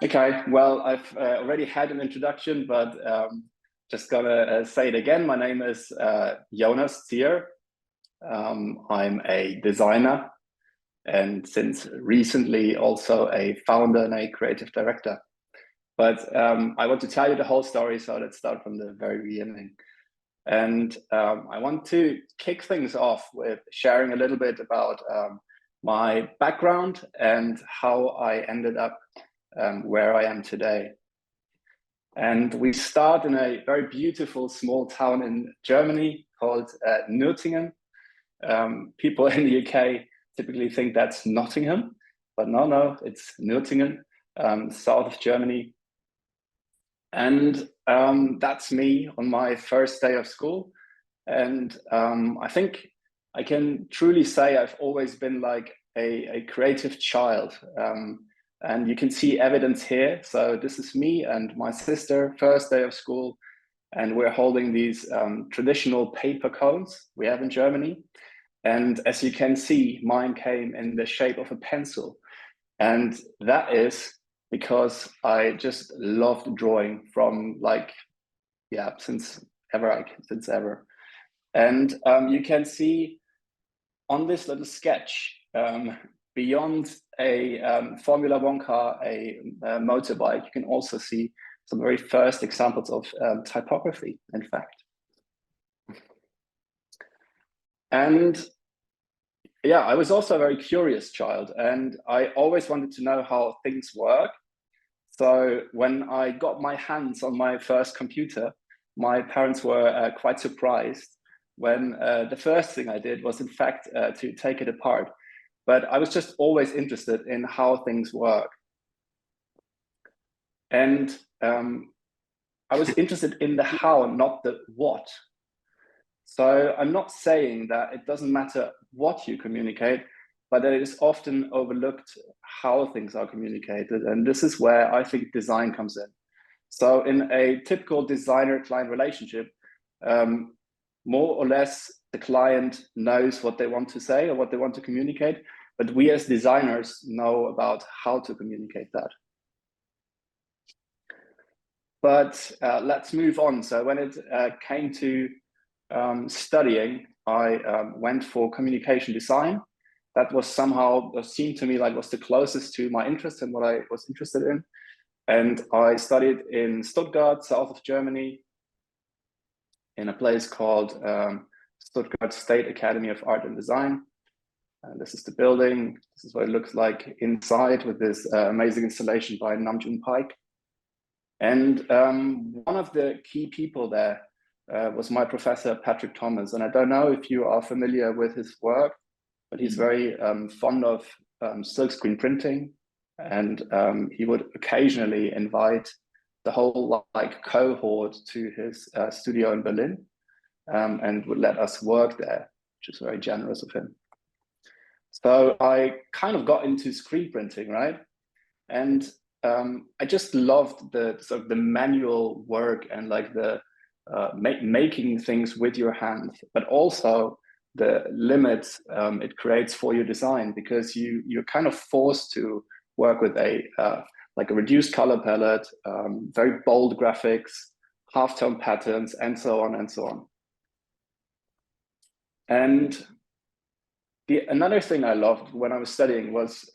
Okay, well, I've already had an introduction, but just gonna say it again. My name is Jonas Zieher. I'm a designer and since recently also a founder and a creative director. But I want to tell you the whole story, so let's start from the very beginning. And I want to kick things off with sharing a little bit about my background and how I ended up where I am today. And we start in a very beautiful small town in Germany called Nürtingen. People in the UK typically think that's Nottingham, but no, it's Nürtingen, south of Germany. And that's me on my first day of school. And I think I can truly say I've always been like a creative child. And you can see evidence here. So this is me and my sister, first day of school. And we're holding these traditional paper cones we have in Germany. And as you can see, mine came in the shape of a pencil. And that is because I just loved drawing from since ever. And you can see on this little sketch, beyond a Formula One car, a motorbike, you can also see some very first examples of typography, in fact. And yeah, I was also a very curious child, and I always wanted to know how things work. So when I got my hands on my first computer, my parents were quite surprised when the first thing I did was, in fact, to take it apart. But I was just always interested in how things work. And I was interested in the how, not the what. So I'm not saying that it doesn't matter what you communicate, but that it is often overlooked how things are communicated. And this is where I think design comes in. So in a typical designer-client relationship, more or less the client knows what they want to say or what they want to communicate, but we as designers know about how to communicate that. But let's move on. So when it came to studying, I went for communication design. That was somehow seemed to me like was the closest to my interest and what I was interested in. And I studied in Stuttgart, south of Germany, in a place called Stuttgart State Academy of Art and Design. And this is the building. This is what it looks like inside with this amazing installation by Namjoon Paik. And one of the key people there was my professor, Patrick Thomas. And I don't know if you are familiar with his work, but he's very fond of silkscreen printing. And he would occasionally invite the whole cohort to his studio in Berlin and would let us work there, which is very generous of him. So I kind of got into screen printing, right? And I just loved the sort of the manual work and like the making things with your hands, but also the limits it creates for your design, because you're kind of forced to work with a reduced color palette, very bold graphics, halftone patterns, and so on and so on. And another thing I loved when I was studying was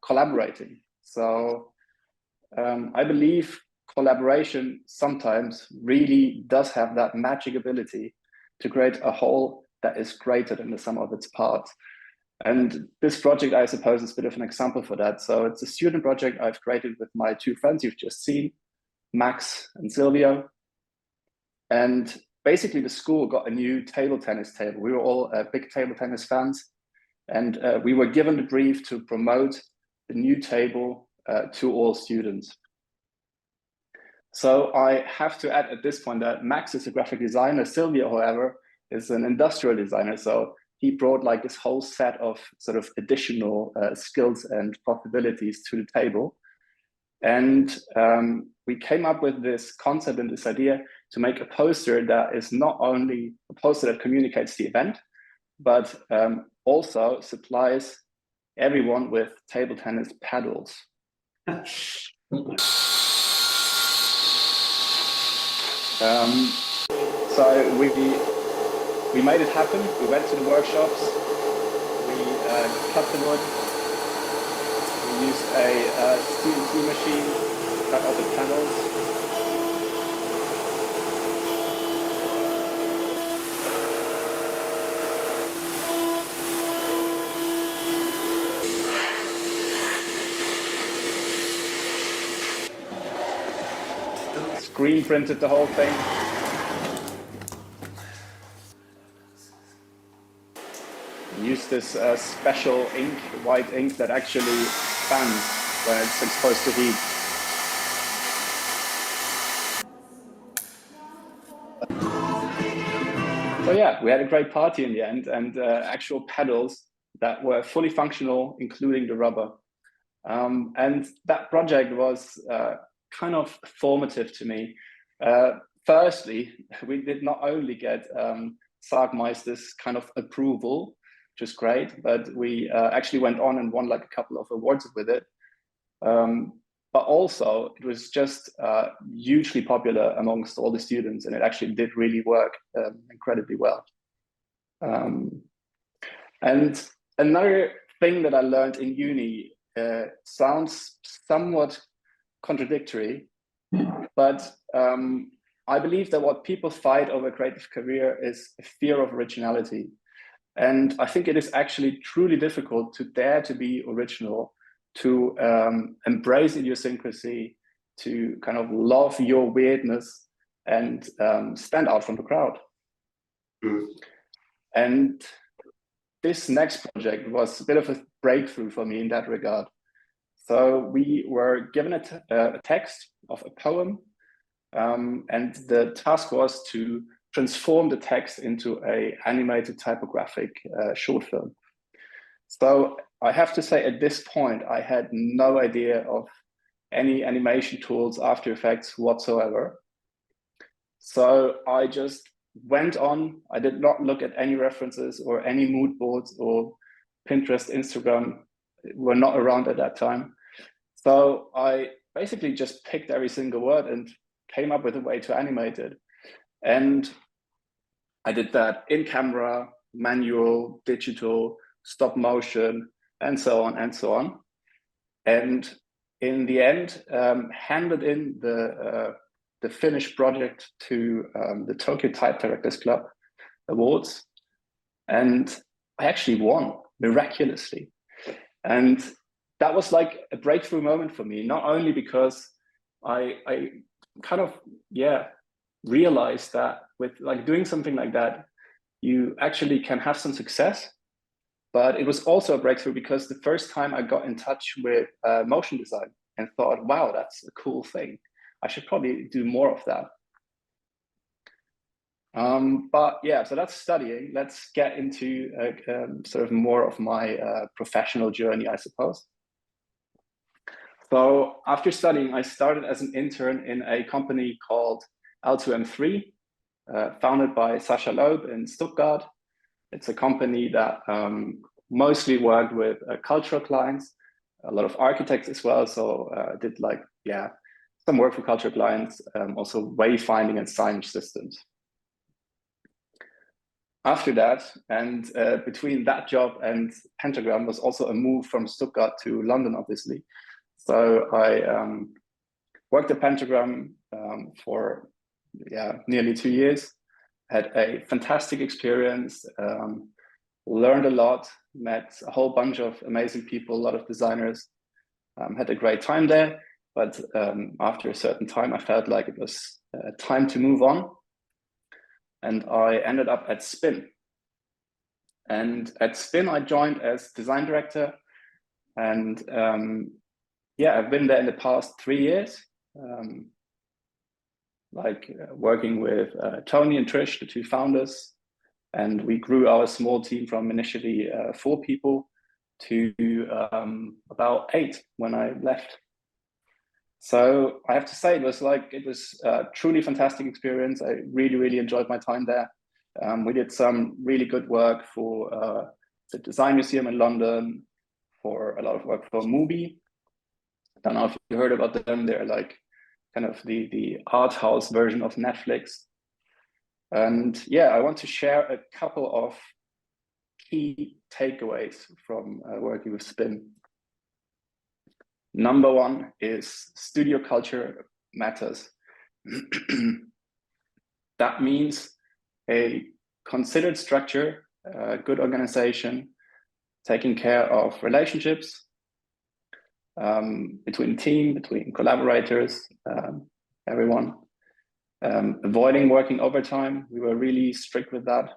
collaborating. So I believe collaboration sometimes really does have that magic ability to create a whole that is greater than the sum of its parts. And this project, I suppose, is a bit of an example for that. So it's a student project I've created with my two friends you've just seen, Max and Silvio. And basically the school got a new table tennis table. We were all big table tennis fans. And we were given the brief to promote the new table to all students. So I have to add at this point that Max is a graphic designer. Silvio, however, is an industrial designer. So he brought like this whole set of sort of additional skills and possibilities to the table. And we came up with this concept and this idea to make a poster that is not only a poster that communicates the event, but also supplies everyone with table tennis paddles. So we made it happen. We went to the workshops. We cut the wood. We used a CNC machine, cut out the panels. Screen printed the whole thing. Use this special ink, white ink that actually expands when it's exposed to heat. So yeah, we had a great party in the end, and actual pedals that were fully functional, including the rubber. And that project was kind of formative to me. Firstly, we did not only get Sargmeister's kind of approval, which is great, but we actually went on and won like a couple of awards with it. But also it was just hugely popular amongst all the students, and it actually did really work incredibly well. And another thing that I learned in uni sounds somewhat contradictory, but I believe that what people fight over a creative career is a fear of originality. And I think it is actually truly difficult to dare to be original, to embrace idiosyncrasy, to kind of love your weirdness and stand out from the crowd. And this next project was a bit of a breakthrough for me in that regard. So we were given a text of a poem, and the task was to transform the text into an animated typographic short film. So I have to say, at this point, I had no idea of any animation tools, After Effects whatsoever. So I just went on. I did not look at any references or any mood boards, or Pinterest, Instagram were not around at that time. So I basically just picked every single word and came up with a way to animate it. And I did that in camera, manual, digital, stop motion, and so on and so on. And in the end, handed in the finished project to the Tokyo Type Directors Club Awards. And I actually won miraculously. And that was like a breakthrough moment for me, not only because I kind of, realized that with like doing something like that, you actually can have some success, but it was also a breakthrough because the first time I got in touch with motion design and thought, wow, that's a cool thing. I should probably do more of that. But yeah, so that's studying. Let's get into sort of more of my professional journey, I suppose. So after studying, I started as an intern in a company called L2M3, founded by Sascha Loeb in Stuttgart. It's a company that mostly worked with cultural clients, a lot of architects as well. So did like, some work for cultural clients, also wayfinding and signage systems. After that, and between that job and Pentagram was also a move from Stuttgart to London, obviously. So I worked at Pentagram for nearly 2 years, had a fantastic experience, learned a lot, met a whole bunch of amazing people, a lot of designers, had a great time there. But after a certain time, I felt like it was time to move on. And I ended up at Spin. And at Spin, I joined as design director. And I've been there in the past 3 years, working with Tony and Trish, the two founders. And we grew our small team from initially 4 people to about 8 when I left. So I have to say, it was a truly fantastic experience. I really, really enjoyed my time there. We did some really good work for the Design Museum in London, for a lot of work for Mubi, Don't know if you heard about them. They're like kind of the art house version of Netflix. And yeah, I want to share a couple of key takeaways from working with Spin. Number one is studio culture matters. That means a considered structure, good organization, taking care of relationships between team, between collaborators, everyone. Avoiding working overtime. We were really strict with that.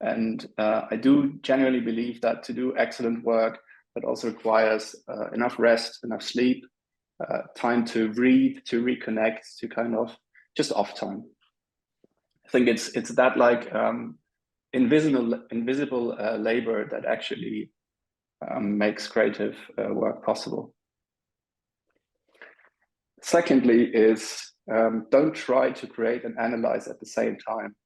And I do genuinely believe that to do excellent work, that also requires enough rest, enough sleep, time to read, to reconnect, to kind of just off time. I think it's that like invisible labor that actually makes creative work possible. Secondly is don't try to create and analyze at the same time.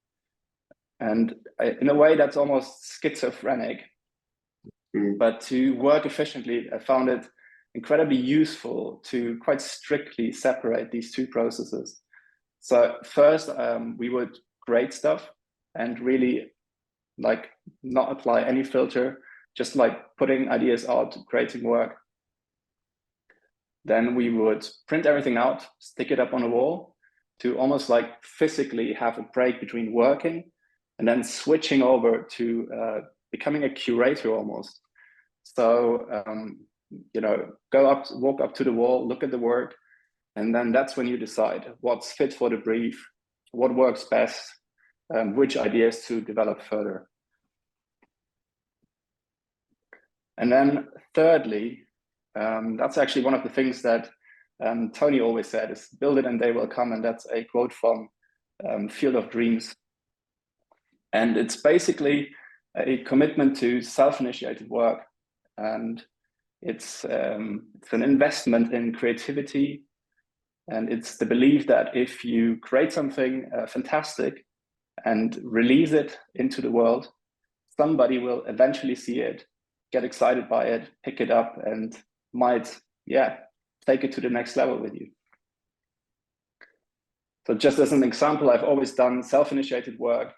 And in a way, that's almost schizophrenic. But to work efficiently, I found it incredibly useful to quite strictly separate these two processes. So first, we would create stuff and really like not apply any filter, just like putting ideas out, creating work. Then we would print everything out, stick it up on a wall to almost like physically have a break between working and then switching over to becoming a curator almost. So, you know, walk up to the wall, look at the work, and then that's when you decide what's fit for the brief, what works best, which ideas to develop further. And then thirdly, that's actually one of the things that Tony always said is build it and they will come. And that's a quote from Field of Dreams. And it's basically a commitment to self-initiated work. And it's an investment in creativity. And it's the belief that if you create something fantastic and release it into the world, somebody will eventually see it, get excited by it, pick it up, and might, yeah, take it to the next level with you. So just as an example, I've always done self-initiated work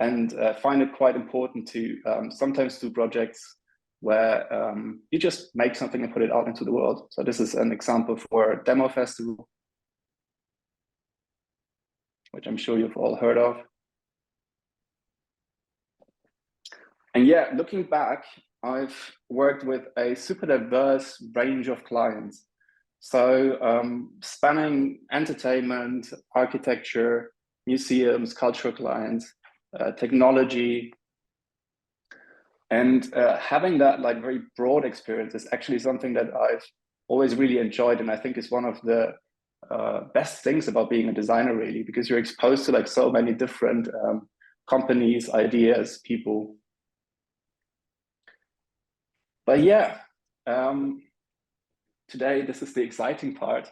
and find it quite important to sometimes do projects where you just make something and put it out into the world. So this is an example for a demo festival, which I'm sure you've all heard of. And yeah, looking back, I've worked with a super diverse range of clients. So spanning entertainment, architecture, museums, cultural clients, technology. And having that like very broad experience is actually something that I've always really enjoyed. And I think is one of the best things about being a designer, really, because you're exposed to like so many different companies, ideas, people. But yeah, today, this is the exciting part.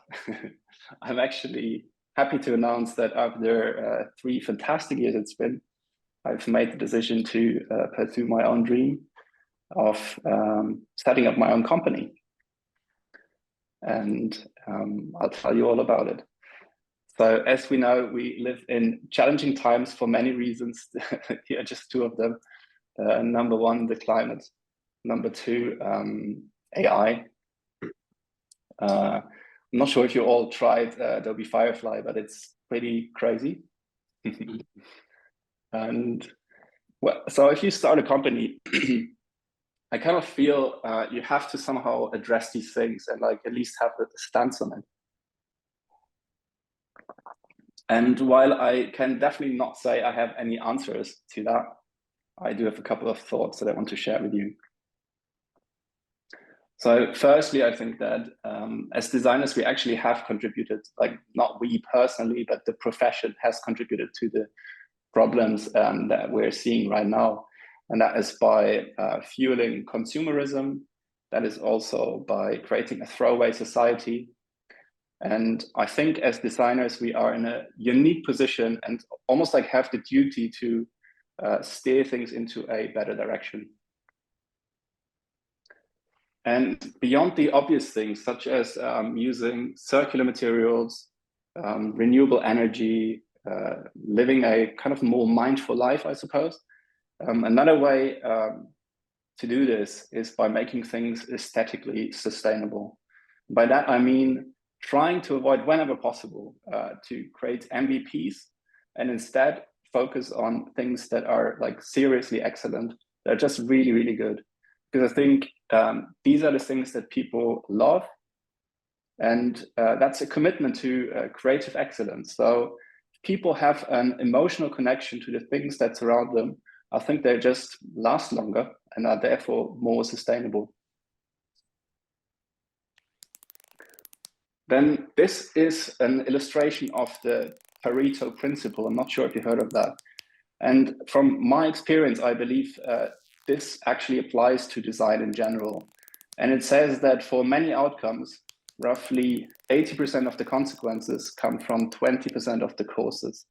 I'm actually happy to announce that after 3 fantastic years at Spin, I've made the decision to pursue my own dream of setting up my own company. And I'll tell you all about it. So as we know, we live in challenging times for many reasons. Here are just 2 of them. Number 1, the climate. Number 2, AI. I'm not sure if you all tried Adobe Firefly, but it's pretty crazy. And well, so if you start a company, I kind of feel you have to somehow address these things and like at least have a stance on it. And while I can definitely not say I have any answers to that, I do have a couple of thoughts that I want to share with you. So firstly, I think that as designers, we actually have contributed, like not we personally, but the profession has contributed to the problems that we're seeing right now. And that is by fueling consumerism. That is also by creating a throwaway society. And I think as designers, we are in a unique position and almost like have the duty to steer things into a better direction. And beyond the obvious things, such as using circular materials, renewable energy, living a kind of more mindful life, I suppose. Another way to do this is by making things aesthetically sustainable. By that, I mean trying to avoid, whenever possible, to create MVPs and instead focus on things that are like seriously excellent. They're just really, really good. Because I think these are the things that people love. And that's a commitment to creative excellence. So if people have an emotional connection to the things that surround them, I think they just last longer and are therefore more sustainable. Then this is an illustration of the Pareto principle. I'm not sure if you heard of that. And from my experience, I believe this actually applies to design in general. And it says that for many outcomes, roughly 80% of the consequences come from 20% of the causes.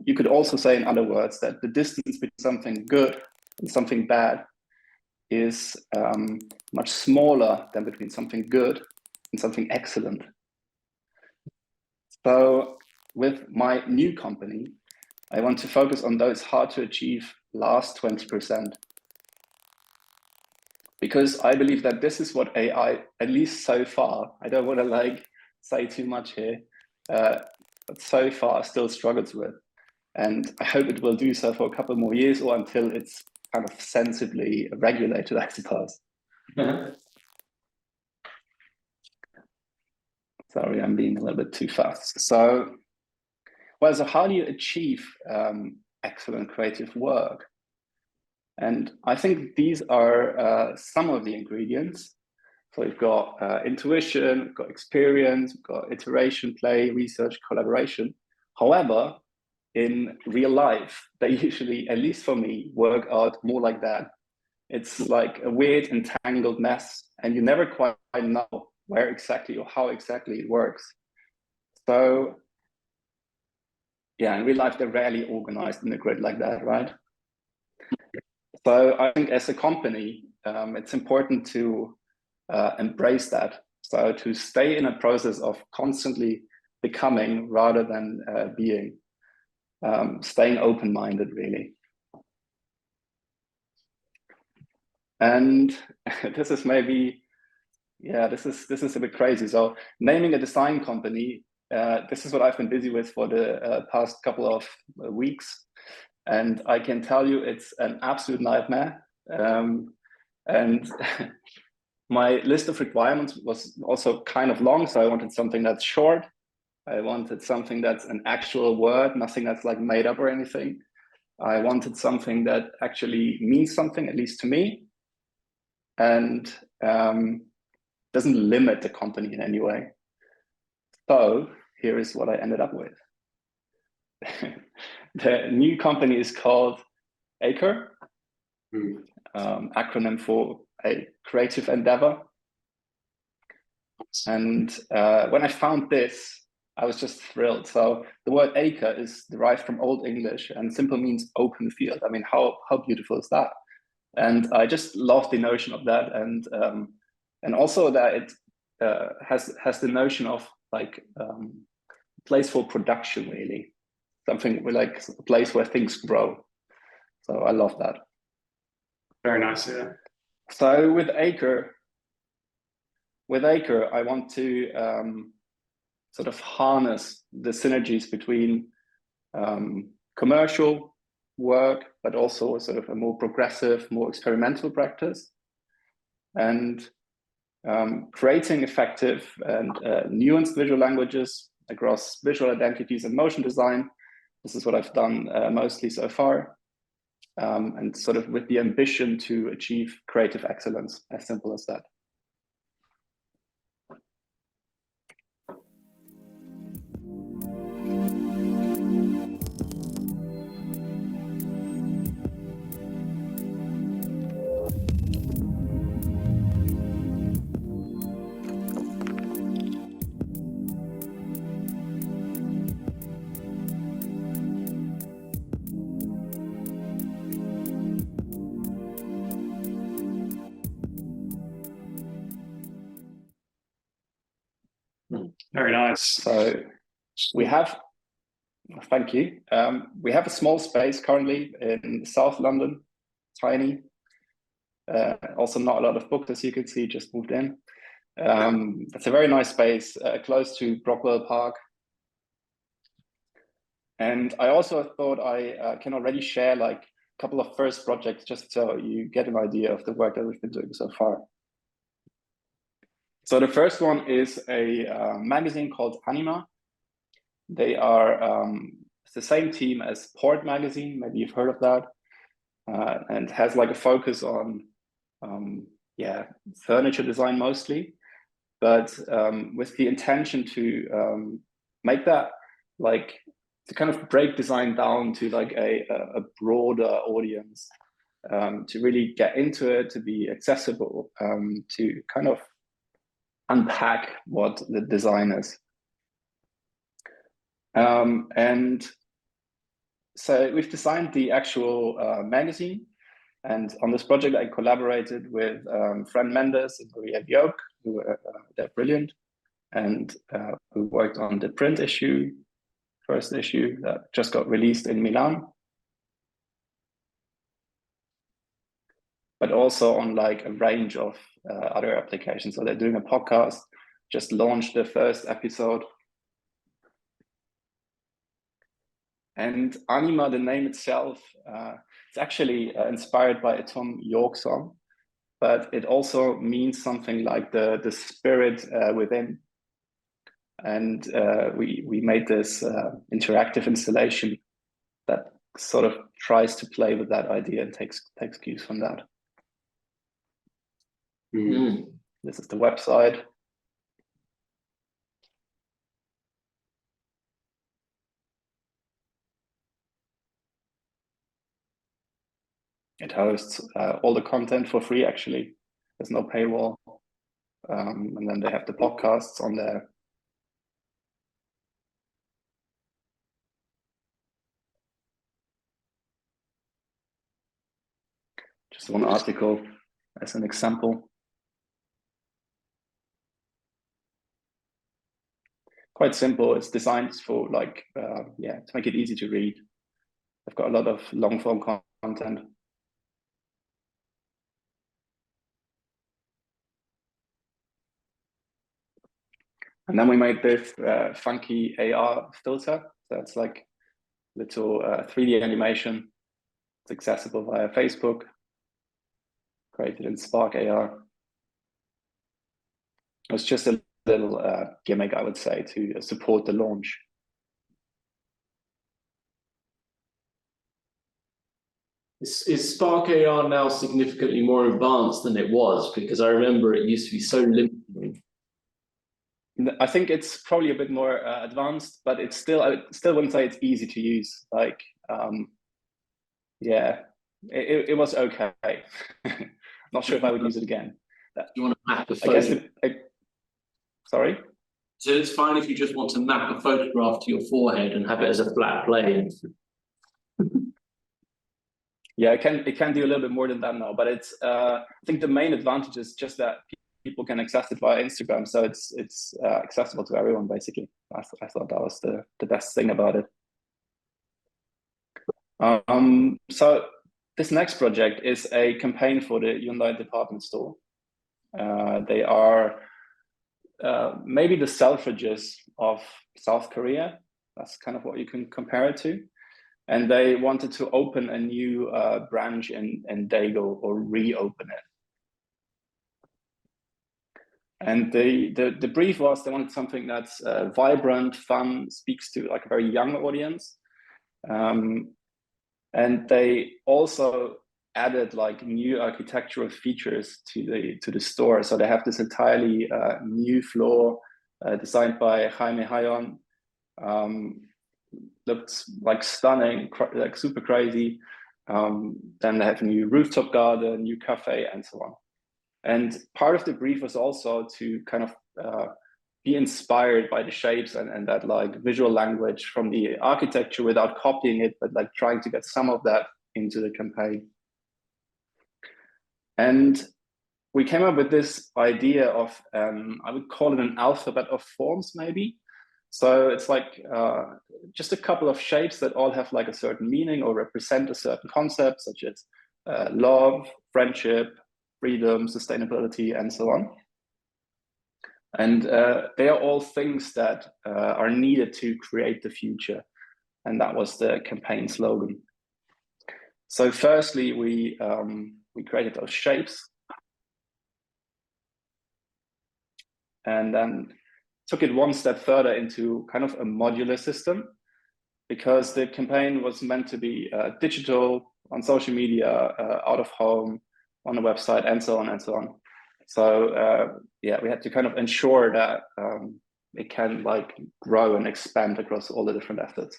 You could also say, in other words, that the distance between something good and something bad is much smaller than between something good and something excellent. So with my new company, I want to focus on those hard to achieve last 20%. Because I believe that this is what AI, at least so far, I don't want to say too much here, but so far still struggles with. And I hope it will do so for a couple more years or until it's kind of sensibly regulated, I suppose. Sorry, I'm being a little bit too fast. So how do you achieve excellent creative work? And I think these are some of the ingredients. So we've got intuition, we've got experience, we've got iteration, play, research, collaboration. However, in real life, they usually, at least for me, work out more like that. It's like a weird entangled mess, and you never quite know where exactly or how exactly it works. So yeah, in real life, they're rarely organized in a grid like that, right? So I think as a company, it's important to embrace that. So to stay in a process of constantly becoming rather than being, staying open-minded, really. And this is maybe, yeah, this is a bit crazy. So naming a design company, this is what I've been busy with for the past couple of weeks. And I can tell you it's an absolute nightmare. And my list of requirements was also kind of long. So I wanted something that's short. I wanted something that's an actual word, nothing that's like made up or anything. I wanted something that actually means something, at least to me, and doesn't limit the company in any way. So here is what I ended up with. The new company is called Acre, acronym for a creative endeavor. And when I found this, I was just thrilled. So the word acre is derived from Old English and simply means open field. I mean, how beautiful is that? And I just love the notion of that, and also that it has the notion of like place for production, really, something like a place where things grow. So I love that. Very nice, yeah. So with Acre, I want to sort of harness the synergies between commercial work, but also sort of a more progressive, more experimental practice, and creating effective and nuanced visual languages across visual identities and motion design. This is what I've done mostly so far, and sort of with the ambition to achieve creative excellence, as simple as that. Very nice. So we have, thank you. We have a small space currently in South London, tiny. Also not a lot of books, as you can see, just moved in. It's a very nice space, close to Brockwell Park. And I also thought I can already share like a couple of first projects just so you get an idea of the work that we've been doing so far. So the first one is a magazine called Anima. They are it's the same team as Port magazine, maybe you've heard of that, and has like a focus on furniture design mostly, but with the intention to make that like to kind of break design down to like a broader audience, to really get into it, to be accessible, to kind of unpack what the design is. And so we've designed the actual magazine, and on this project I collaborated with Fran Mendes and Maria Björk, who they're brilliant, and who worked on the print issue, first issue that just got released in Milan, but also on like a range of other applications. So they're doing a podcast, just launched the first episode. And Anima, the name itself, it's actually inspired by a Tom York song, but it also means something like the spirit within. And we made this interactive installation that sort of tries to play with that idea and takes cues from that. This is the website. It hosts all the content for free, actually. There's no paywall. And then they have the podcasts on there. Just one article as an example. Quite simple. It's designed for like, to make it easy to read. I've got a lot of long form content. And then we made this funky AR filter. That's like little 3D animation. It's accessible via Facebook, created in Spark AR. It was just a little gimmick, I would say, to support the launch. Is Spark AR now significantly more advanced than it was? Because I remember it used to be so limited. I think it's probably a bit more advanced, but it's still, I still wouldn't say it's easy to use. Like, it was okay. Not sure if I would use it again. Do you want to map a I guess sorry? So it's fine if you just want to map a photograph to your forehead and have it as a flat plane. Yeah, it can do a little bit more than that now, but it's I think the main advantage is just that people can access it via Instagram, so it's accessible to everyone basically. I thought that was the best thing about it. So this next project is a campaign for the Hyundai department store. They are maybe the Selfridges of South Korea. That's kind of what you can compare it to. And they wanted to open a new branch in Daegu, or reopen it. And the brief was they wanted something that's vibrant, fun, speaks to like a very young audience. And they also added like new architectural features to the store. So they have this entirely new floor designed by Jaime Hayon. Looks like stunning, like super crazy. Then they have a new rooftop garden, new cafe, and so on. And part of the brief was also to kind of be inspired by the shapes and that like visual language from the architecture without copying it, but like trying to get some of that into the campaign. And we came up with this idea of, I would call it an alphabet of forms, maybe. So it's like just a couple of shapes that all have like a certain meaning or represent a certain concept, such as love, friendship, freedom, sustainability, and so on. And they are all things that are needed to create the future. And that was the campaign slogan. So firstly, we created those shapes. And then took it one step further into kind of a modular system, because the campaign was meant to be digital, on social media, out of home, on the website, and so on and so on. So yeah, we had to kind of ensure that it can like grow and expand across all the different efforts.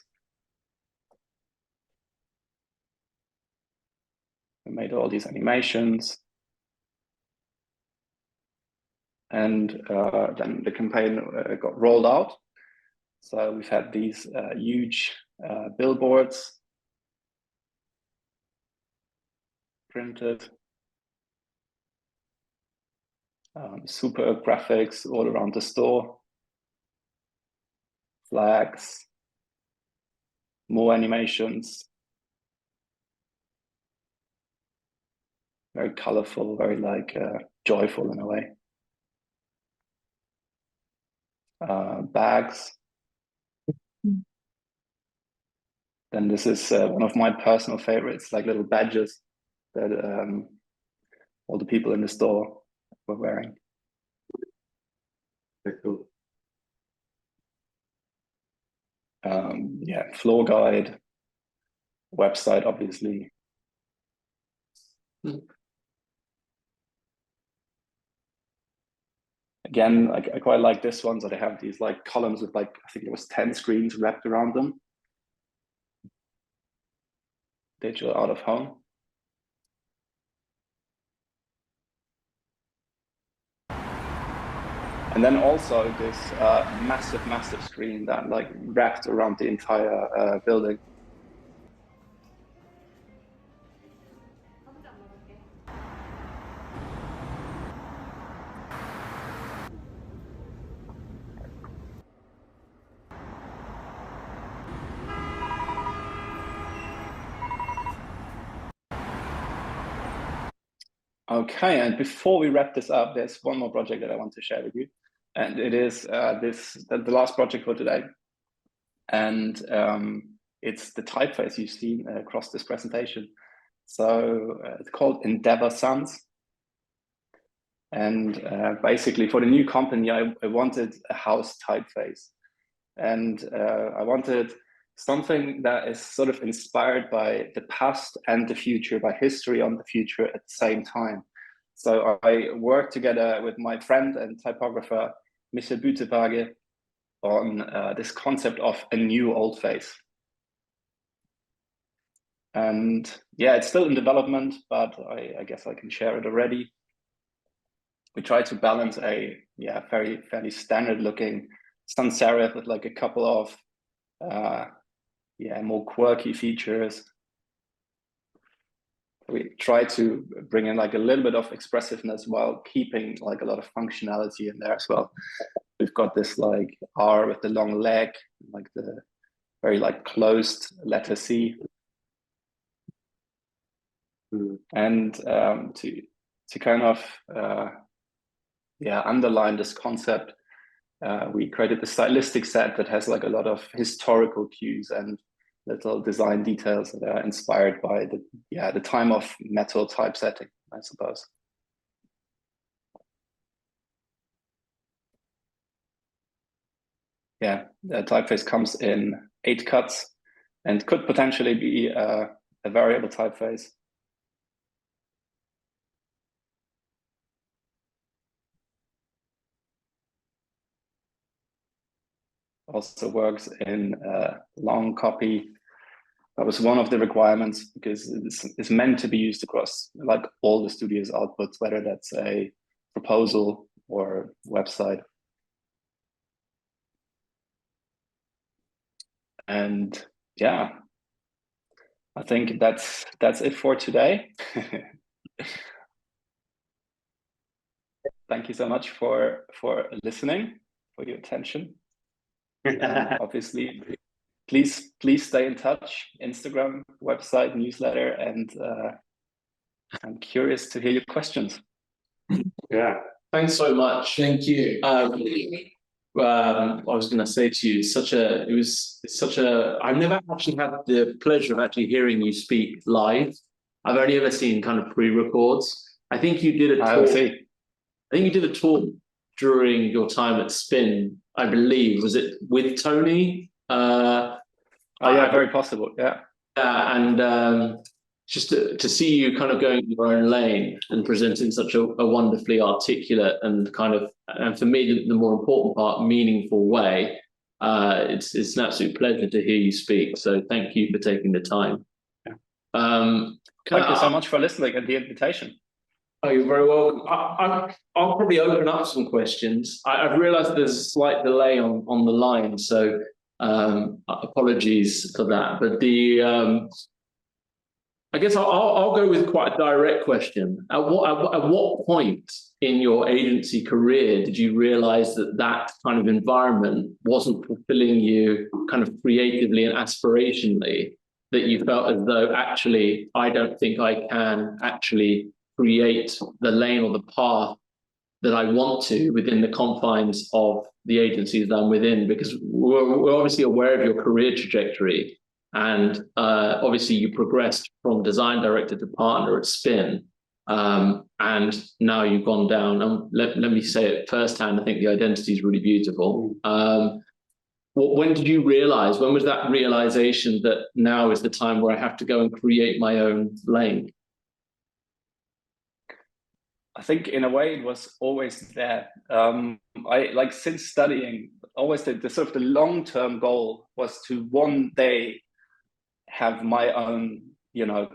We made all these animations. And then the campaign got rolled out. So we've had these huge billboards printed, super graphics all around the store, flags, more animations, very colorful, very like joyful in a way. Bags. Then this is one of my personal favorites, like little badges that all the people in the store were wearing. Very cool. Yeah, floor guide, website, obviously. Again, I quite like this one. So they have these like columns with like, I think it was 10 screens wrapped around them. Digital out of home. And then also this massive screen that like wrapped around the entire building. Okay, and before we wrap this up, there's one more project that I want to share with you. And it is the last project for today. And it's the typeface you've seen across this presentation. So it's called Endeavor Sans. And basically for the new company, I wanted a house typeface. And I wanted something that is sort of inspired by the past and the future, by history on the future at the same time. So I worked together with my friend and typographer, Mr. Bütebage, on this concept of a new old face. And yeah, it's still in development, but I guess I can share it already. We try to balance a fairly standard looking sans serif with like a couple of more quirky features. We try to bring in like a little bit of expressiveness while keeping like a lot of functionality in there as well. We've got this like R with the long leg, like the very like closed letter C. And to kind of underline this concept, we created the stylistic set that has like a lot of historical cues and little design details that are inspired by the time of metal typesetting, I suppose. Yeah, the typeface comes in 8 cuts and could potentially be a variable typeface. Also works in long copy. That was one of the requirements because it's meant to be used across like all the studio's outputs, whether that's a proposal or website. And yeah, I think that's it for today. thank you so much for listening, for your attention. Obviously, please stay in touch. Instagram, website, newsletter, and I'm curious to hear your questions. Yeah. Thanks so much. Thank you. I was going to say to you, I've never actually had the pleasure of actually hearing you speak live. I've only ever seen kind of pre-records. I think you did a talk. I think you did a talk during your time at Spin, I believe. Was it with Tony? Yeah, very possible. Yeah. And just to see you kind of going your own lane and presenting such a wonderfully articulate and kind of, and for me, the more important part, meaningful way. It's an absolute pleasure to hear you speak. So thank you for taking the time. Yeah. Thank you so much for listening and the invitation. Oh, you're very welcome. I'll probably open up some questions. I've realized there's a slight delay on the line, so apologies for that. But I guess I'll go with quite a direct question. At what point in your agency career did you realize that kind of environment wasn't fulfilling you kind of creatively and aspirationally, that you felt as though actually, I don't think I can actually create the lane or the path that I want to within the confines of the agencies that I'm within? Because we're obviously aware of your career trajectory, and obviously you progressed from design director to partner at Spin, and now you've gone down, and let me say it firsthand, I think the identity is really beautiful. When did you realize, when was that realization that now is the time where I have to go and create my own lane? I think in a way it was always there. I like, since studying, always the sort of the long-term goal was to one day have my own,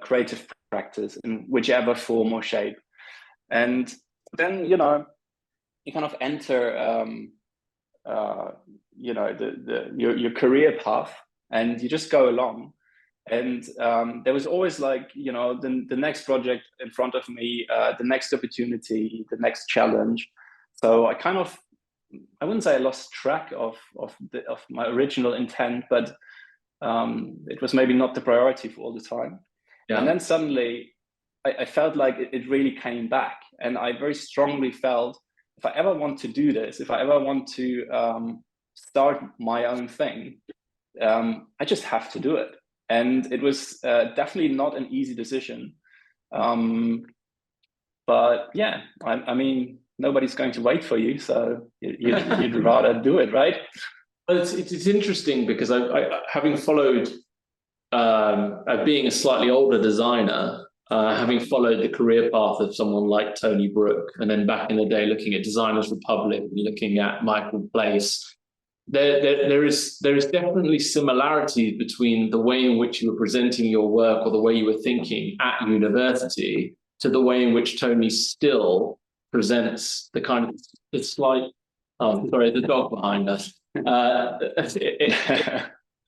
creative practice in whichever form or shape. And then, you kind of enter, your career path, and you just go along. And there was always like, the next project in front of me, the next opportunity, the next challenge. So I kind of, I wouldn't say I lost track of my original intent, but it was maybe not the priority for all the time. Yeah. And then suddenly I felt like it really came back. And I very strongly felt, if I ever want to do this, if I ever want to start my own thing, I just have to do it. And it was definitely not an easy decision. But yeah, I mean, nobody's going to wait for you, so you'd rather do it, right? Well, it's interesting because I having followed, being a slightly older designer, having followed the career path of someone like Tony Brook, and then back in the day looking at Designers Republic, looking at Michael Place, there is definitely similarities between the way in which you were presenting your work or the way you were thinking at university to the way in which Tony still presents the kind of the slight, oh sorry, the dog behind us, a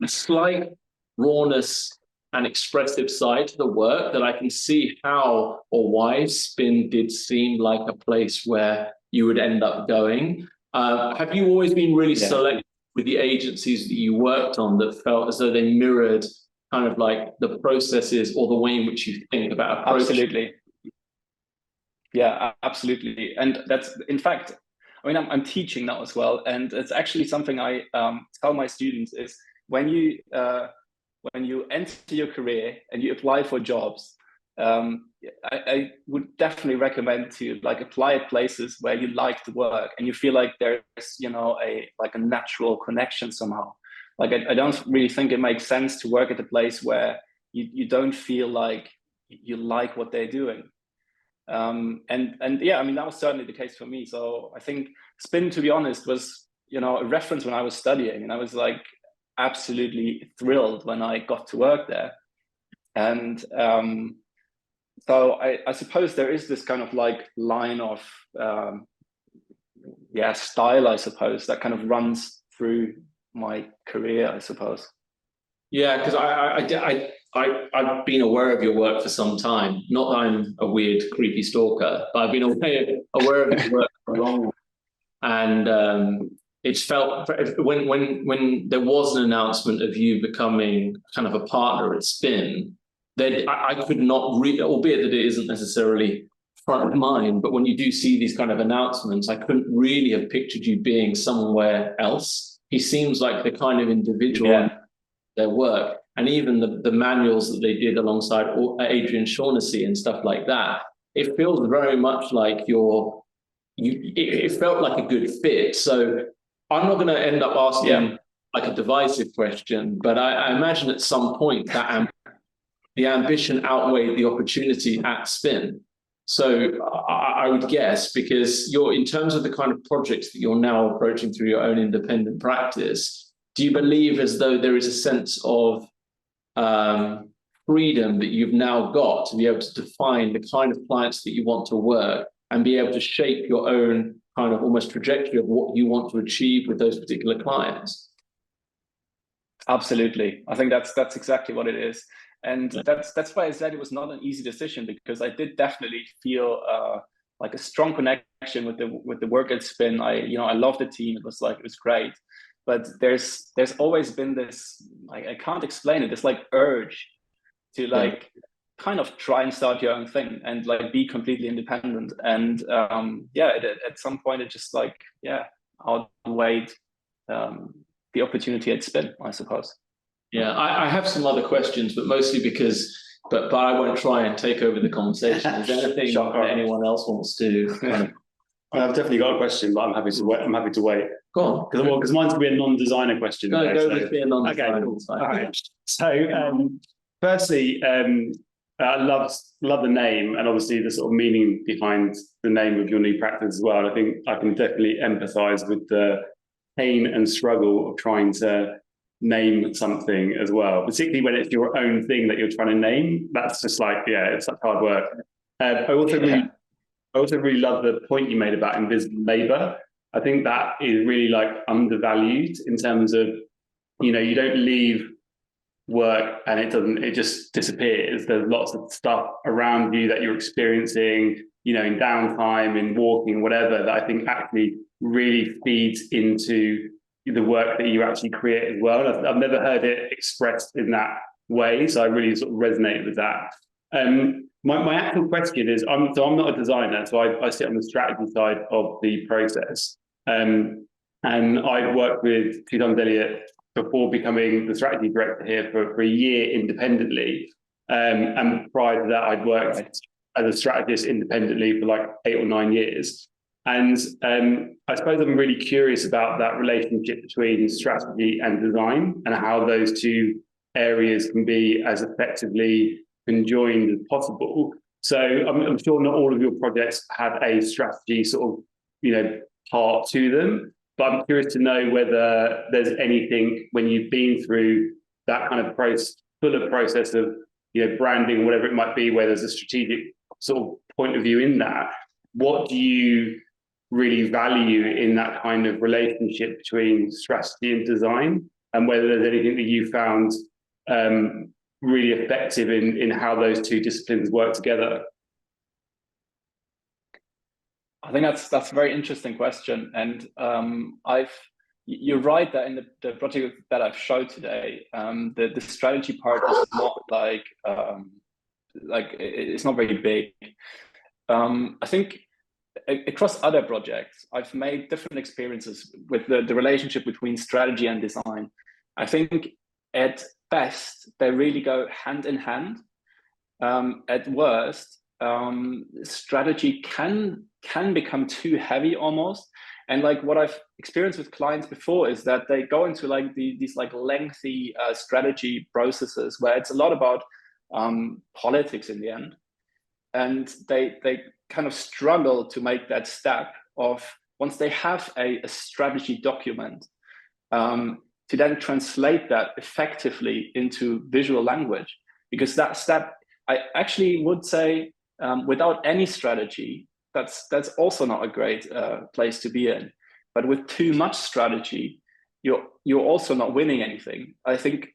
slight rawness and expressive side to the work that I can see how or why Spin did seem like a place where you would end up going. Have you always been really selective with the agencies that you worked on that felt as though they mirrored kind of like the processes or the way in which you think about approach? Absolutely. Yeah, absolutely. And that's, in fact, I mean, I'm teaching now as well. And it's actually something I tell my students is when you enter your career and you apply for jobs, I would definitely recommend to like apply at places where you like to work and you feel like there's, a natural connection somehow. Like I don't really think it makes sense to work at a place where you don't feel like you like what they're doing. And yeah, I mean, that was certainly the case for me. So I think Spin, to be honest, was, a reference when I was studying, and I was like absolutely thrilled when I got to work there. And so I suppose there is this kind of like line of style, I suppose, that kind of runs through my career, I suppose. Yeah, because I've been aware of your work for some time. Not that I'm a weird, creepy stalker, but I've been aware of your work for a long time. And it's felt when there was an announcement of you becoming kind of a partner at Spin, then I could not read, albeit that it isn't necessarily front of mind, but when you do see these kind of announcements, I couldn't really have pictured you being somewhere else. He seems like the kind of individual in their work, and even the manuals that they did alongside Adrian Shaughnessy and stuff like that. It feels very much like it felt like a good fit. So I'm not going to end up asking like a divisive question, but I imagine at some point that the ambition outweighed the opportunity at Spin. So I would guess, because in terms of the kind of projects that you're now approaching through your own independent practice, do you believe as though there is a sense of freedom that you've now got to be able to define the kind of clients that you want to work and be able to shape your own kind of almost trajectory of what you want to achieve with those particular clients? Absolutely. I think that's exactly what it is. And that's why I said it was not an easy decision, because I did definitely feel like a strong connection with the work at Spin. I love the team. It was great. But there's always been this, I can't explain it, this like urge to like kind of try and start your own thing and like be completely independent. And at some point it just outweighed the opportunity at Spin, I suppose. Yeah, I have some other questions, but mostly because, but I won't try and take over the conversation. Is there anything that anyone else wants to? I've definitely got a question, but I'm happy to wait. Go on, because mine's gonna be a non-designer question. Go with me a non-designer. Okay, cool. All right. So, firstly, I love the name and obviously the sort of meaning behind the name of your new practice as well. I think I can definitely empathise with the pain and struggle of trying to name something as well, particularly when it's your own thing that you're trying to name. That's just like, it's such hard work. I also really love the point you made about invisible labor. I think that is really like undervalued in terms of, you don't leave work and it just disappears. There's lots of stuff around you that you're experiencing, in downtime, in walking, whatever, that I think actually really feeds into the work that you actually create as well. I've never heard it expressed in that way, so I really sort of resonate with that. My actual question is, I'm not a designer, so I sit on the strategy side of the process. And I've worked with Two Times Elliott before becoming the strategy director here for a year independently. And prior to that, I'd worked as a strategist independently for like 8 or 9 years. And I suppose I'm really curious about that relationship between strategy and design and how those two areas can be as effectively conjoined as possible. So I'm sure not all of your projects have a strategy sort of, part to them, but I'm curious to know whether there's anything when you've been through that kind of process of, branding, whatever it might be, where there's a strategic sort of point of view in that. What do you really value in that kind of relationship between strategy and design, and whether there's anything that you found really effective in how those two disciplines work together? I think that's a very interesting question, and you're right that in the project that I've showed today, the strategy part is not like it's not very big. I think across other projects, I've made different experiences with the relationship between strategy and design. I think at best, they really go hand in hand. At worst, strategy can become too heavy almost. And like what I've experienced with clients before is that they go into like these like lengthy strategy processes where it's a lot about politics in the end. And they kind of struggle to make that step of, once they have a strategy document, to then translate that effectively into visual language. Because that step, I actually would say, without any strategy, that's also not a great place to be in. But with too much strategy, you're also not winning anything. I think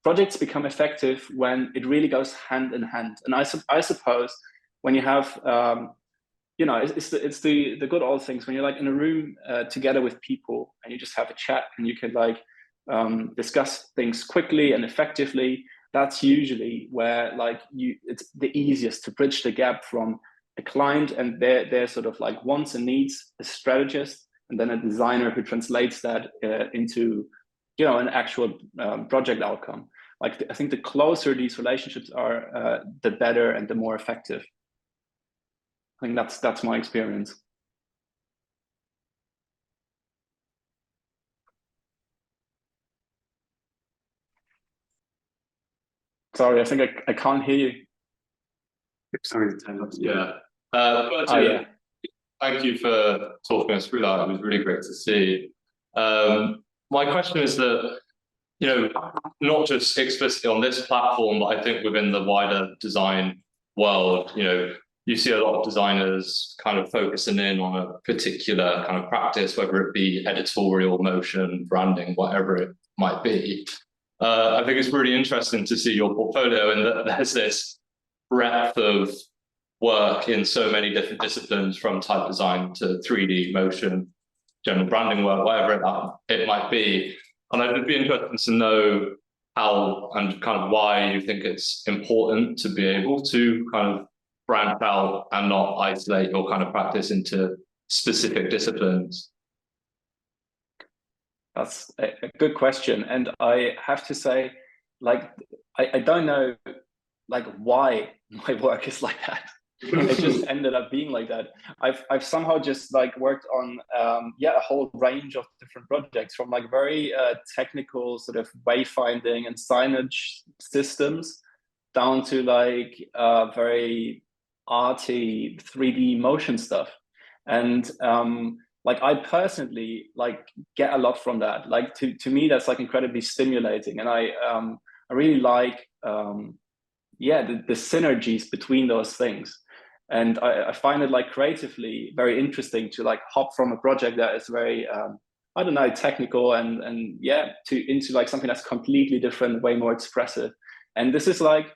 projects become effective when it really goes hand in hand. And I suppose when you have, it's the good old things when you're like in a room together with people and you just have a chat and you can like discuss things quickly and effectively. That's usually where like it's the easiest to bridge the gap from a client and their sort of like wants and needs, a strategist, and then a designer who translates that into an actual project outcome. Like I think the closer these relationships are, the better and the more effective. I think that's my experience. Sorry, I think I can't hear you. Sorry. Yeah. Yeah. Thank you for talking us through that. It was really great to see. My question is that, not just explicitly on this platform, but I think within the wider design world, you see a lot of designers kind of focusing in on a particular kind of practice, whether it be editorial, motion, branding, whatever it might be. I think it's really interesting to see your portfolio and that there's this breadth of work in so many different disciplines, from type design to 3D, motion, general branding work, whatever it might be. And I'd be interested to know how and kind of why you think it's important to be able to kind of branch out and not isolate your kind of practice into specific disciplines. That's a good question. And I have to say, like, I don't know, like, why my work is like that. It just ended up being like that. I've somehow just like worked on a whole range of different projects, from like very technical sort of wayfinding and signage systems down to like very arty 3D motion stuff. And like I personally like get a lot from that. Like to me that's like incredibly stimulating, and I really like the synergies between those things. And I find it like creatively very interesting to like hop from a project that is very I don't know, technical and into like something that's completely different, way more expressive. And this is like,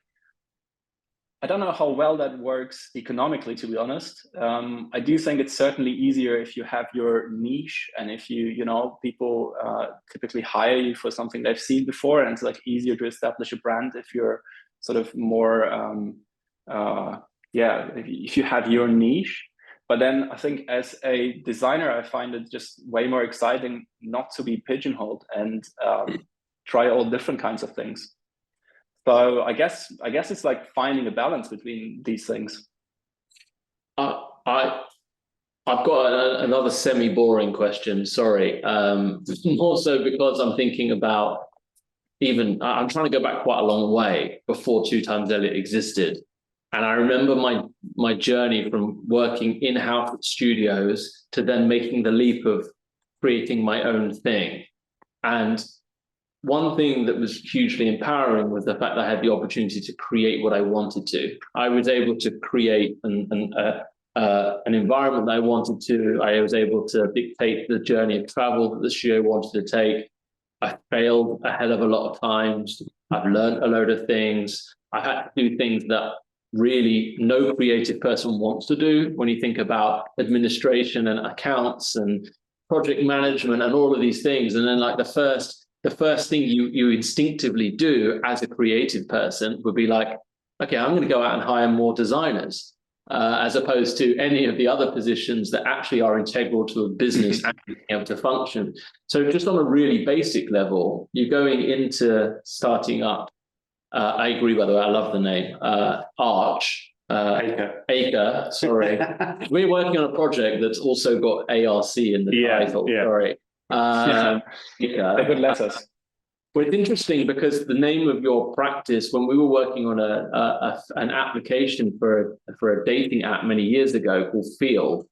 I don't know how well that works economically, to be honest. I do think it's certainly easier if you have your niche, and if people typically hire you for something they've seen before, and it's like easier to establish a brand if you're sort of more if you have your niche. But then I think as a designer, I find it just way more exciting not to be pigeonholed and try all different kinds of things. So I guess it's like finding a balance between these things. I've got another semi-boring question, sorry. More so because I'm thinking about I'm trying to go back quite a long way before 2x Elliot existed. And I remember my journey from working in-house at studios to then making the leap of creating my own thing. And one thing that was hugely empowering was the fact that I had the opportunity to create what I wanted to. I was able to create an environment that I wanted to. I was able to dictate the journey of travel that the studio wanted to take. I failed a hell of a lot of times. I've learned a load of things. I had to do things that really no creative person wants to do, when you think about administration and accounts and project management and all of these things. And then like the first thing you instinctively do as a creative person would be like, okay, I'm going to go out and hire more designers, as opposed to any of the other positions that actually are integral to a business and being able to function. So just on a really basic level, you're going into starting up. I agree, by the way, I love the name, Acre, sorry. We're working on a project that's also got ARC in the title, sorry. They're good letters. Well, it's interesting because the name of your practice, when we were working on an application for a dating app many years ago called Field,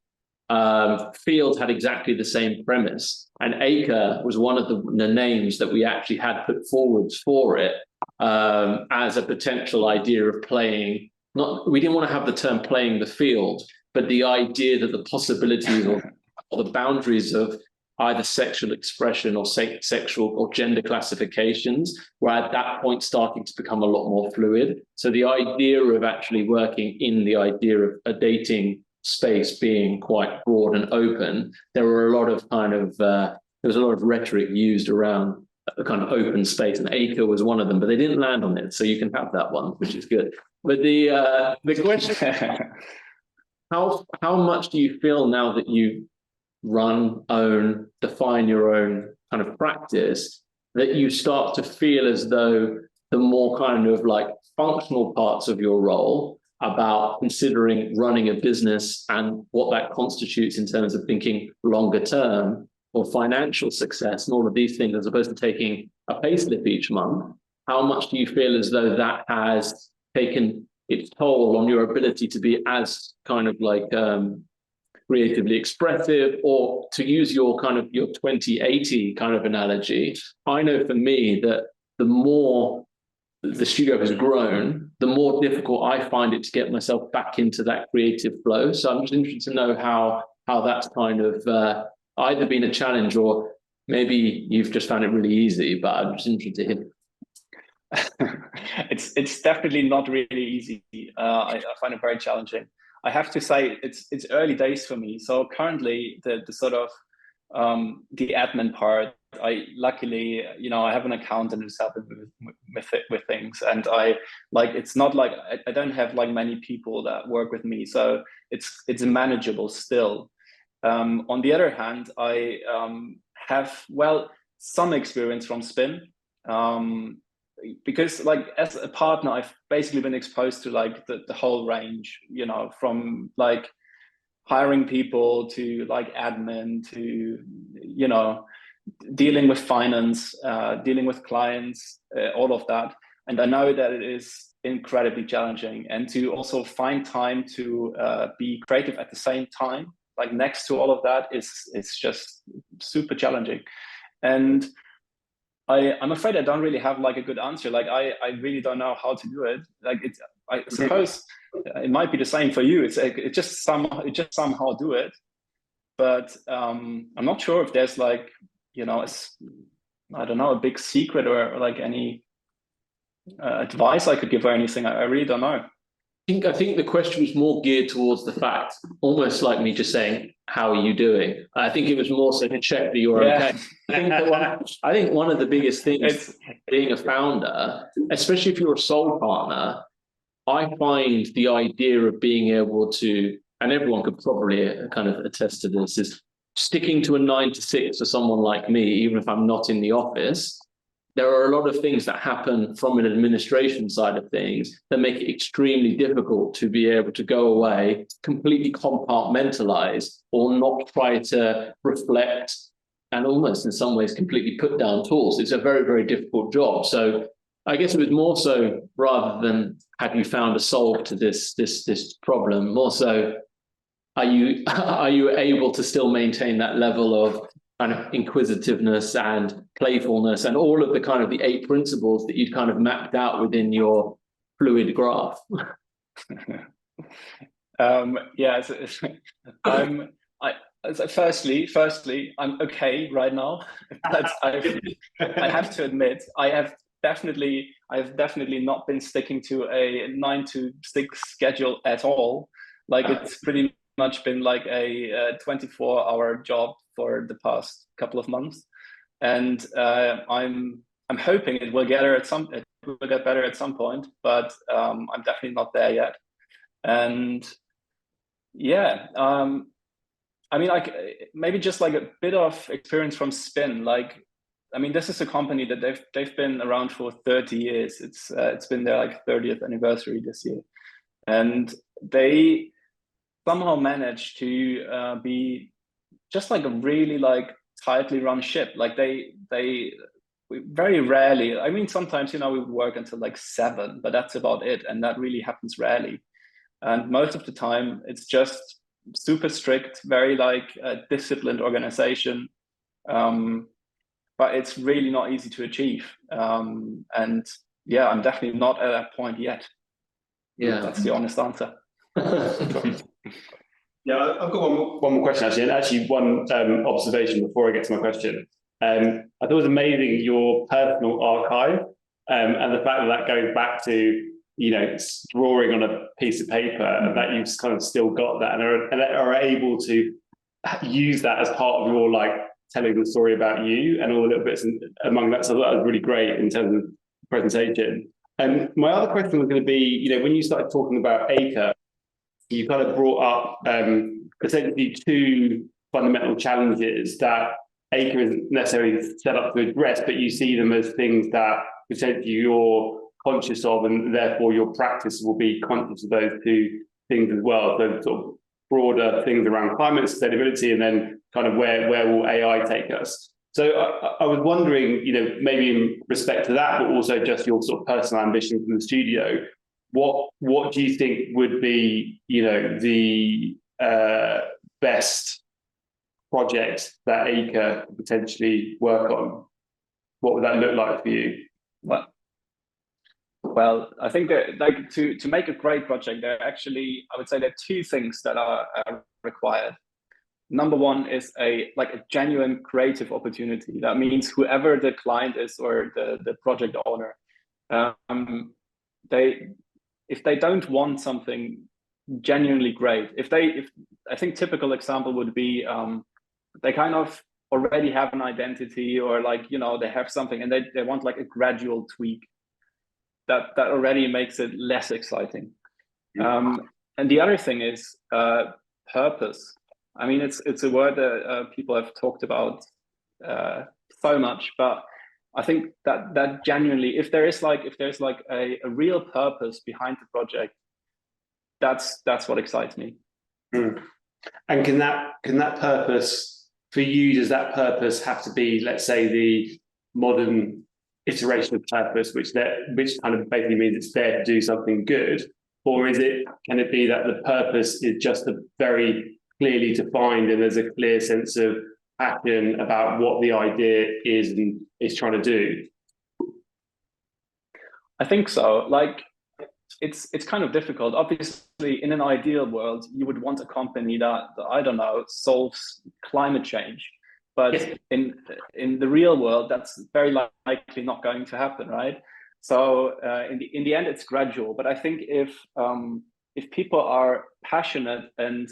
Field had exactly the same premise, and Acre was one of the names that we actually had put forwards for it as a potential idea of playing. We didn't want to have the term playing the field, but the idea that the possibilities or the boundaries of either sexual expression or sexual or gender classifications, were at that point starting to become a lot more fluid. So the idea of actually working in the idea of a dating space being quite broad and open, there were a lot of kind of there was a lot of rhetoric used around a kind of open space, and Acre was one of them, but they didn't land on it, so you can have that one, which is good. But the question, how much do you feel now that you run, own, define your own kind of practice, that you start to feel as though the more kind of like functional parts of your role about considering running a business and what that constitutes in terms of thinking longer term or financial success and all of these things, as opposed to taking a payslip each month, how much do you feel as though that has taken its toll on your ability to be as kind of like creatively expressive, or to use your kind of your 2080 kind of analogy? I know for me that the more the studio has grown, the more difficult I find it to get myself back into that creative flow. So I'm just interested to know how that's kind of either been a challenge, or maybe you've just found it really easy, but I'm just interested to hear. It's definitely not really easy. I find it very challenging. I have to say it's early days for me. So currently the sort of the admin part, I luckily, I have an accountant who's helping with things, and it's not like I don't have like many people that work with me, so it's manageable still. On the other hand, I have some experience from Spin, because like as a partner, I've basically been exposed to like the whole range, from like hiring people to like admin to dealing with finance, dealing with clients, all of that. And I know that it is incredibly challenging, and to also find time to be creative at the same time, like next to all of that, it's just super challenging. And I'm afraid I don't really have like a good answer. Like I really don't know how to do it. Like I suppose it might be the same for you. It just somehow do it. But I'm not sure if there's like, I don't know, a big secret or like any advice I could give or anything. I really don't know. I think the question was more geared towards the fact, almost like me just saying, "How are you doing?" I think it was more so to check that you were okay. I think one of the biggest things being a founder, especially if you're a sole partner, I find the idea of being able to, and everyone could probably kind of attest to this, is sticking to a 9 to 6 for someone like me, even if I'm not in the office. There are a lot of things that happen from an administration side of things that make it extremely difficult to be able to go away, completely compartmentalize, or not try to reflect, and almost in some ways completely put down tools. It's a very, very difficult job. So I guess it was more so, rather than have you found a solve to this problem, more so, are you able to still maintain that level of kind of inquisitiveness and playfulness and all of the kind of the 8 principles that you'd kind of mapped out within your fluid graph? Firstly, I'm okay right now, but I have to admit, I have definitely not been sticking to a 9 to 6 schedule at all. Like it's pretty much been like a 24-hour job for the past couple of months, and I'm hoping it will get better at some point, but I'm definitely not there yet. And I mean, like maybe just like a bit of experience from Spin. Like, I mean, this is a company that they've been around for 30 years. It's been their like 30th anniversary this year, and they somehow managed to be just like a really like tightly run ship. Like we very rarely, I mean, sometimes, we would work until like 7, but that's about it. And that really happens rarely. And most of the time it's just super strict, very like disciplined organization. But it's really not easy to achieve. And I'm definitely not at that point yet. Yeah. That's the honest answer. Yeah, I've got one more question actually, and actually one observation before I get to my question. I thought it was amazing your personal archive, and the fact that that goes back to, you know, drawing on a piece of paper, and that you've kind of still got that, and are able to use that as part of your, like, telling the story about you and all the little bits among that. So that was really great in terms of presentation. And my other question was going to be, you know, when you started talking about Acre, you kind of brought up essentially two fundamental challenges that Acre isn't necessarily set up to address, but you see them as things that potentially you're conscious of, and therefore your practice will be conscious of those two things as well. So sort of broader things around climate sustainability, and then kind of where will AI take us. So I was wondering, you know, maybe in respect to that, but also just your sort of personal ambition from the studio, what do you think would be, you know, the best project that Acre could potentially work on? What would that look like for you? Well, I think that, like, to make a great project, there are actually, I would say, there are two things that are required. Number one is a genuine creative opportunity. That means whoever the client is or the project owner, if they don't want something genuinely great, if I think typical example would be they kind of already have an identity, or, like, you know, they have something and they want like a gradual tweak, that already makes it less exciting. And the other thing is purpose. I mean, it's a word that people have talked about so much, but I think that genuinely, if there's like a real purpose behind the project, that's what excites me. And can that purpose for you, does that purpose have to be, let's say, the modern iteration of purpose, which kind of basically means it's there to do something good, or can it be that the purpose is just a very clearly defined, and there's a clear sense of passion about what the idea is and is trying to do? I think so. Like, it's kind of difficult. Obviously, in an ideal world, you would want a company that I don't know, solves climate change. But in the real world, that's very likely not going to happen, right? So in the end, it's gradual. But I think if people are passionate and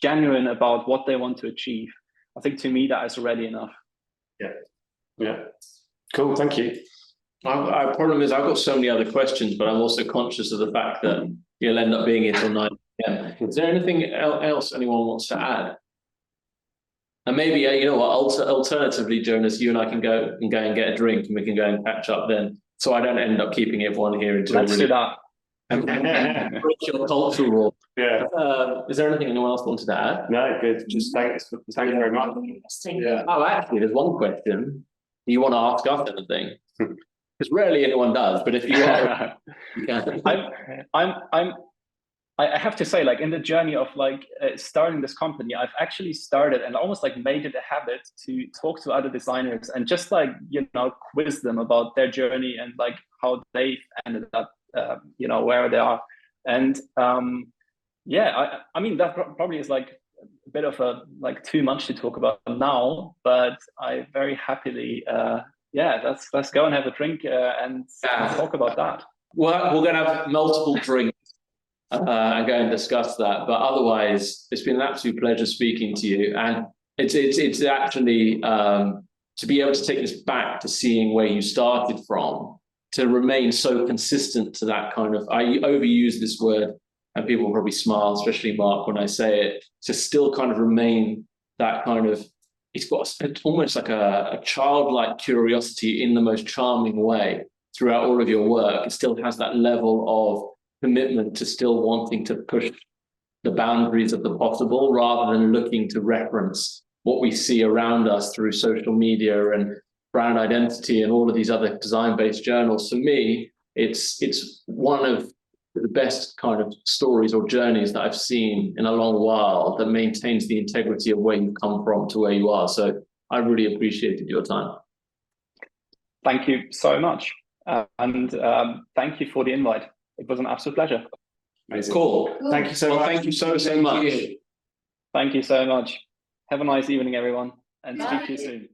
genuine about what they want to achieve, I think, to me, that is already enough. Yeah. Cool. Thank you. Our problem is I've got so many other questions, but I'm also conscious of the fact that you'll end up being here till 9 p.m. Is there anything else anyone wants to add? And maybe, you know what, alternatively, Jonas, you and I can go and get a drink, and we can go and catch up then, so I don't end up keeping everyone here until Let's do that. Your cultural role. Yeah. Is there anything anyone else wanted to add? No, good. Just thank you very much. Yeah. Oh, actually, there's one question. Do you want to ask us anything? Because rarely anyone does, but if you are, you can. I have to say, like, in the journey of starting this company, I've actually started and almost like made it a habit to talk to other designers and just, like, you know, quiz them about their journey and like how they ended up, you know, where they are. And yeah, I mean, that probably is like a bit of too much to talk about now, but I very happily, let's go and have a drink and talk about that. Well, we're going to have multiple drinks and go and discuss that. But otherwise, it's been an absolute pleasure speaking to you. And it's actually to be able to take this back to seeing where you started from, to remain so consistent to that kind of, I overuse this word and people will probably smile, especially Mark, when I say it, to still kind of remain that kind of, it's got almost like a childlike curiosity in the most charming way throughout all of your work. It still has that level of commitment to still wanting to push the boundaries of the possible, rather than looking to reference what we see around us through social media and brand identity and all of these other design-based journals. For me, it's one of the best kind of stories or journeys that I've seen in a long while that maintains the integrity of where you've come from to where you are. So I really appreciated your time. Thank you so much. And thank you for the invite. It was an absolute pleasure. Amazing. Cool. Thank you so Well, much. thank you so much. Thank you so much. Have a nice evening, everyone, and Bye. speak to you soon.